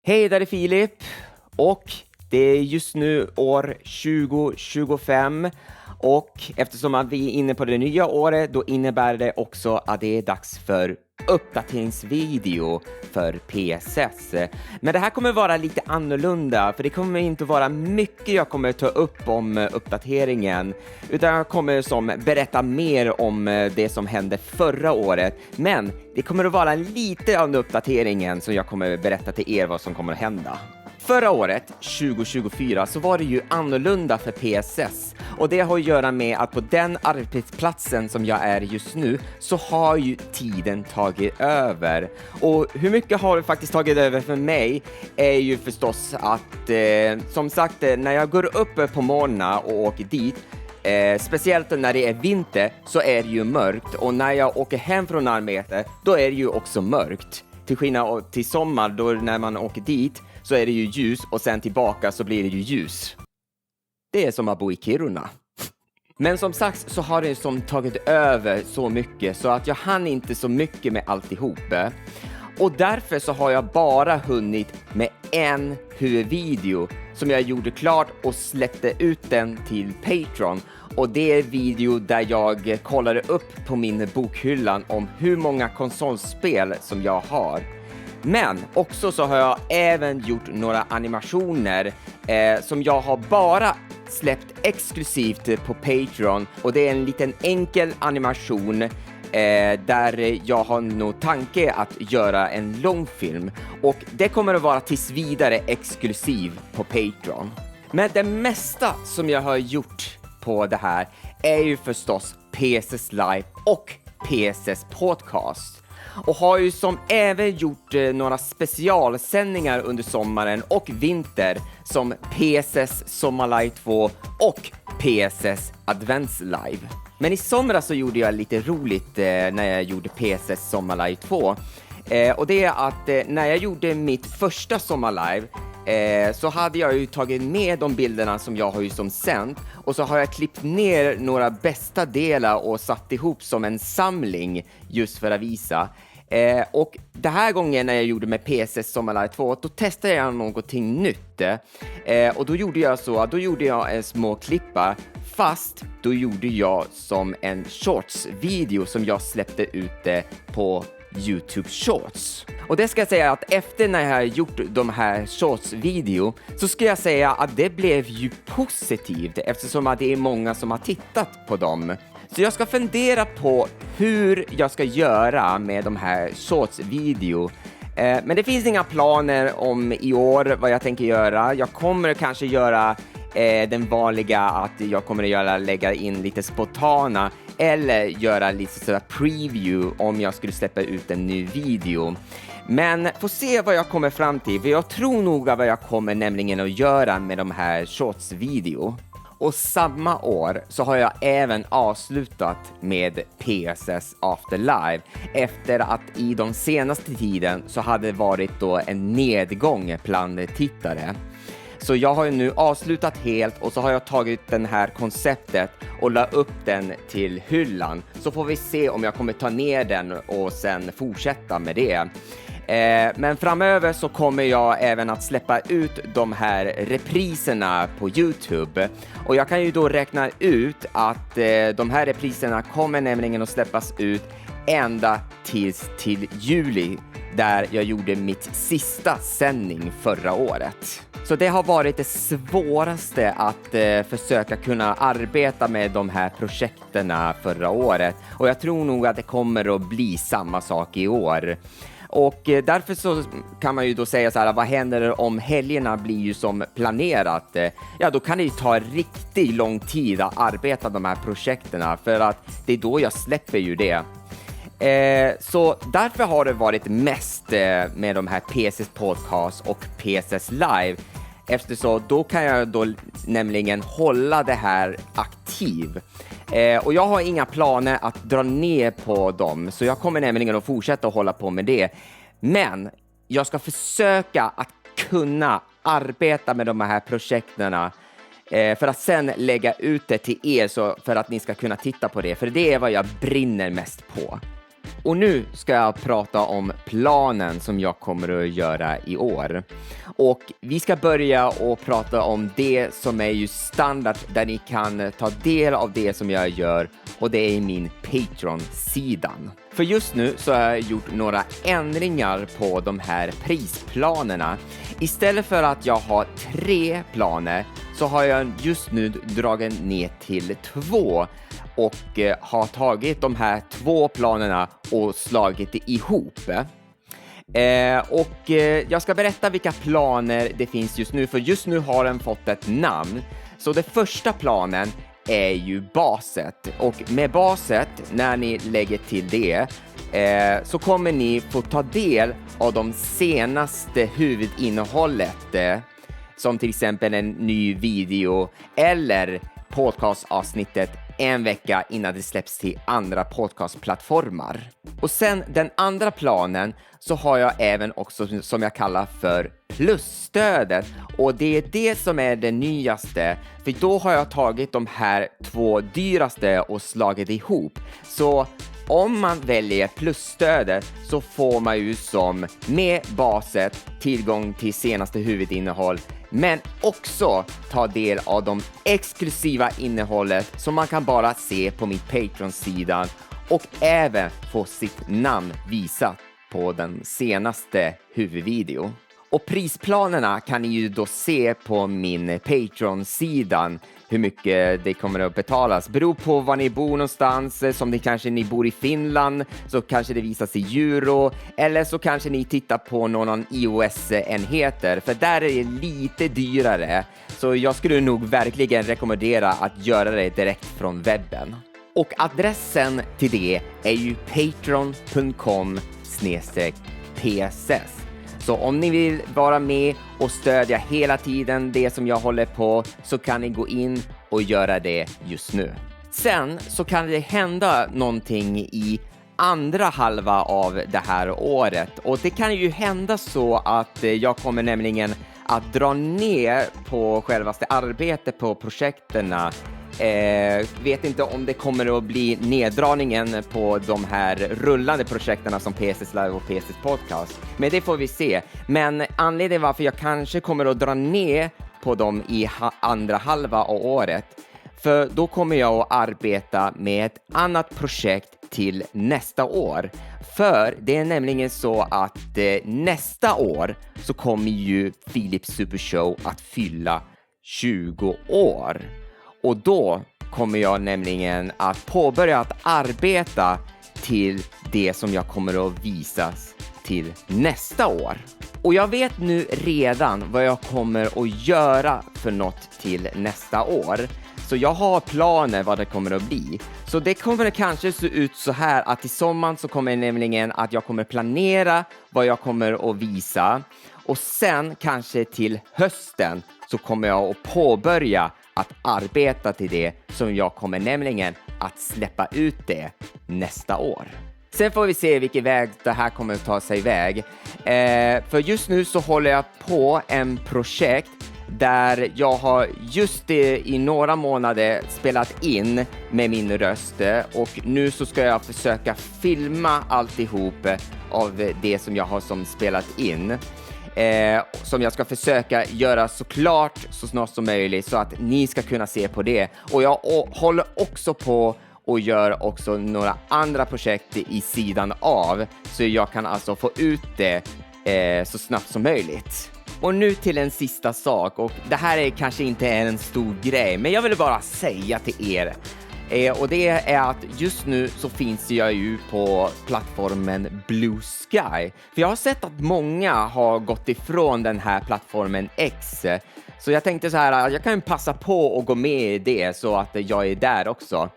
Hej, där är Filip och det är just nu år 2025 och eftersom att vi är inne på det nya året då innebär det också att det är dags för uppdateringsvideo för PSS. Men det här kommer vara lite annorlunda för det kommer inte vara mycket jag kommer ta upp om uppdateringen utan jag kommer som berätta mer om det som hände förra året. Men det kommer att vara lite av uppdateringen som jag kommer berätta till er vad som kommer att hända. Förra året, 2024, så var det ju annorlunda för PSS och det har att göra med att på den arbetsplatsen som jag är just nu så har ju tiden tagit över. Och hur mycket har det faktiskt tagit över för mig är ju förstås att, som sagt, när jag går upp på morgonen och åker dit, speciellt när det är vinter så är det ju mörkt och när jag åker hem från arbetet då är det ju också mörkt. Till skillnad till sommar då när man åker dit så är det ju ljus och sen tillbaka så blir det ju ljus. Det är som att bo i Kiruna. Men som sagt så har det som tagit över så mycket så att jag hann inte så mycket med alltihop. Och därför så har jag bara hunnit med en huvudvideo som jag gjorde klart och släppte ut den till Patreon. Och det är video där jag kollade upp på min bokhyllan om hur många konsolspel som jag har. Men också så har jag även gjort några animationer som jag har bara släppt exklusivt på Patreon. Och det är en liten enkel animation där jag har nog tanke att göra en långfilm. Och det kommer att vara tills vidare exklusiv på Patreon. Men det mesta som jag har gjort på det här är ju förstås PSS Live och PSS Podcast. Och har ju som även gjort några specialsändningar under sommaren och vinter som PSS Sommarlive 2 och PSS Advents Live. Men i somras så gjorde jag lite roligt när jag gjorde PSS Sommarlive 2. Och det är att när jag gjorde mitt första Sommarlive så hade jag ju tagit med de bilderna som jag har ju som sänt och så har jag klippt ner några bästa delar och satt ihop som en samling just för att visa. Och det här gången när jag gjorde med PSS Sommarlive 2 då testade jag någonting nytt. Och då gjorde jag så att då gjorde jag en små klippa fast då gjorde jag som en shorts-video som jag släppte ut på YouTube Shorts. Och det ska jag säga att efter när jag har gjort de här shorts-video så ska jag säga att det blev ju positivt eftersom att det är många som har tittat på dem. Så jag ska fundera på hur jag ska göra med de här shorts-video. Men det finns inga planer om i år vad jag tänker göra. Jag kommer kanske göra den vanliga att jag kommer att lägga in lite spontana eller göra lite sådär preview om jag skulle släppa ut en ny video. Men får se vad jag kommer fram till, för jag tror nog vad jag kommer nämligen att göra med de här shorts-video. Och samma år så har jag även avslutat med PSS Afterlive efter att i de senaste tiden så hade det varit då en nedgång bland tittare. Så jag har ju nu avslutat helt och så har jag tagit den här konceptet och la upp den till hyllan. Så får vi se om jag kommer ta ner den och sen fortsätta med det. Men framöver så kommer jag även att släppa ut de här repriserna på YouTube. Och jag kan ju då räkna ut att de här repriserna kommer nämligen att släppas ut ända till juli, där jag gjorde mitt sista sändning förra året. Så det har varit det svåraste att försöka kunna arbeta med de här projekterna förra året. Och jag tror nog att det kommer att bli samma sak i år. Och därför så kan man ju då säga så här, vad händer om helgerna blir ju som planerat? Ja, då kan det ju ta riktigt lång tid att arbeta de här projekterna för att det är då jag släpper ju det. Så därför har det varit mest med de här PSS Podcast och PSS Live. Eftersom då kan jag då nämligen hålla det här aktiv. Och jag har inga planer att dra ner på dem. Så jag kommer nämligen att fortsätta hålla på med det. Men jag ska försöka att kunna arbeta med de här projekterna. För att sen lägga ut det till er så för att ni ska kunna titta på det. För det är vad jag brinner mest på. Och nu ska jag prata om planen som jag kommer att göra i år. Och vi ska börja och prata om det som är ju standard där ni kan ta del av det som jag gör, och det är min Patreon-sidan. För just nu så har jag gjort några ändringar på de här prisplanerna. Istället för att jag har 3 planer så har jag just nu dragit ner till 2 och har tagit de här 2 planerna och slagit ihop. Jag ska berätta vilka planer det finns just nu, för just nu har den fått ett namn. Så det första planen är ju baset, och med baset, när ni lägger till det, så kommer ni få ta del av de senaste huvudinnehållet, som till exempel en ny video eller podcastavsnittet en vecka innan det släpps till andra podcastplattformar. Och sen den andra planen så har jag även också som jag kallar för plusstödet, och det är det som är det nyaste, för då har jag tagit de här 2 dyraste och slagit ihop. Så om man väljer plusstödet så får man ju som med baset tillgång till senaste huvudinnehåll, men också ta del av de exklusiva innehållet som man kan bara se på min Patreon-sida, och även få sitt namn visat på den senaste huvudvideo. Och prisplanerna kan ni ju då se på min Patreon-sidan, hur mycket det kommer att betalas. Beror på var ni bor någonstans. Som ni kanske ni bor i Finland så kanske det visas i euro, eller så kanske ni tittar på någon iOS-enheter, för där är det lite dyrare. Så jag skulle nog verkligen rekommendera att göra det direkt från webben. Och adressen till det är ju patreon.com/pss. Så om ni vill vara med och stödja hela tiden det som jag håller på, så kan ni gå in och göra det just nu. Sen så kan det hända någonting i andra halva av det här året, och det kan ju hända så att jag kommer nämligen att dra ner på självaste arbetet på projekterna. Vet inte om det kommer att bli neddragningen på de här rullande projekterna som PSS Live och PSS Podcast, men det får vi se. Men anledningen varför jag kanske kommer att dra ner på dem i andra halva av året, för då kommer jag att arbeta med ett annat projekt till nästa år. För det är nämligen så att nästa år så kommer ju Philips Super Show att fylla 20 år. Och då kommer jag nämligen att påbörja att arbeta till det som jag kommer att visas till nästa år. Och jag vet nu redan vad jag kommer att göra för något till nästa år. Så jag har planer vad det kommer att bli. Så det kommer kanske se ut så här att i sommaren så kommer nämligen att jag kommer planera vad jag kommer att visa. Och sen kanske till hösten så kommer jag att påbörja att arbeta till det, som jag kommer nämligen att släppa ut det nästa år. Sen får vi se vilken väg det här kommer att ta sig iväg. För just nu så håller jag på en projekt där jag har just i några månader spelat in med min röst, och nu så ska jag försöka filma alltihop av det som jag har som spelat in. Som jag ska försöka göra såklart så snart som möjligt, så att ni ska kunna se på det. Och jag håller också på och gör också några andra projekt i sidan av, så jag kan alltså få ut det så snabbt som möjligt. Och nu till en sista sak, och det här är kanske inte en stor grej, men jag vill bara säga till er. Och det är att just nu så finns jag ju på plattformen Blue Sky. För jag har sett att många har gått ifrån den här plattformen X. Så jag tänkte så här att jag kan passa på att gå med i det, så att jag är där också.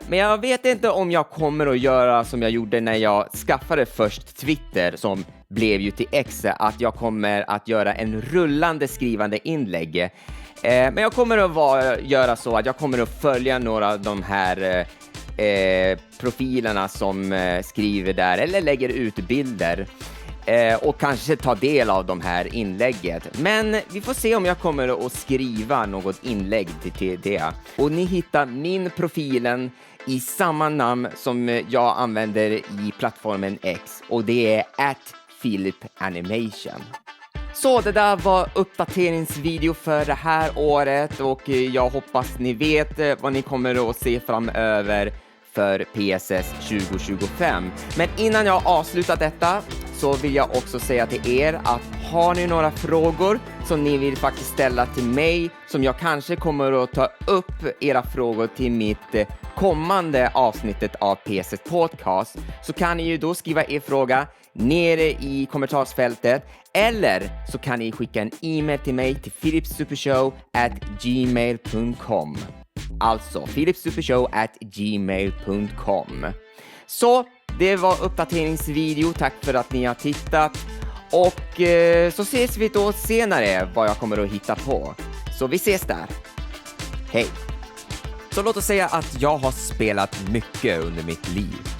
Men jag vet inte om jag kommer att göra som jag gjorde när jag skaffade först Twitter, som blev ju till X, att jag kommer att göra en rullande skrivande inlägg. Men jag kommer att göra så att jag kommer att följa några av de här profilerna som skriver där eller lägger ut bilder. och kanske ta del av de här inlägget. Men vi får se om jag kommer att skriva något inlägg till det. Och ni hittar min profilen i samma namn som jag använder i plattformen X, och det är @philipanimation. Så det där var uppdateringsvideo för det här året, och jag hoppas ni vet vad ni kommer att se framöver för PSS 2025. Men innan jag avslutar detta så vill jag också säga till er att har ni några frågor som ni vill faktiskt ställa till mig, som jag kanske kommer att ta upp era frågor till mitt kommande avsnittet av PSS Podcast, så kan ni ju då skriva er fråga nere i kommentarsfältet, eller så kan ni skicka en e-mail till mig till philipsupershow@gmail.com. Alltså philipsupershow@gmail.com. Så det var uppdateringsvideo. Tack för att ni har tittat. Och så ses vi då senare vad jag kommer att hitta på. Så vi ses där. Hej! Så låt oss säga att jag har spelat mycket under mitt liv.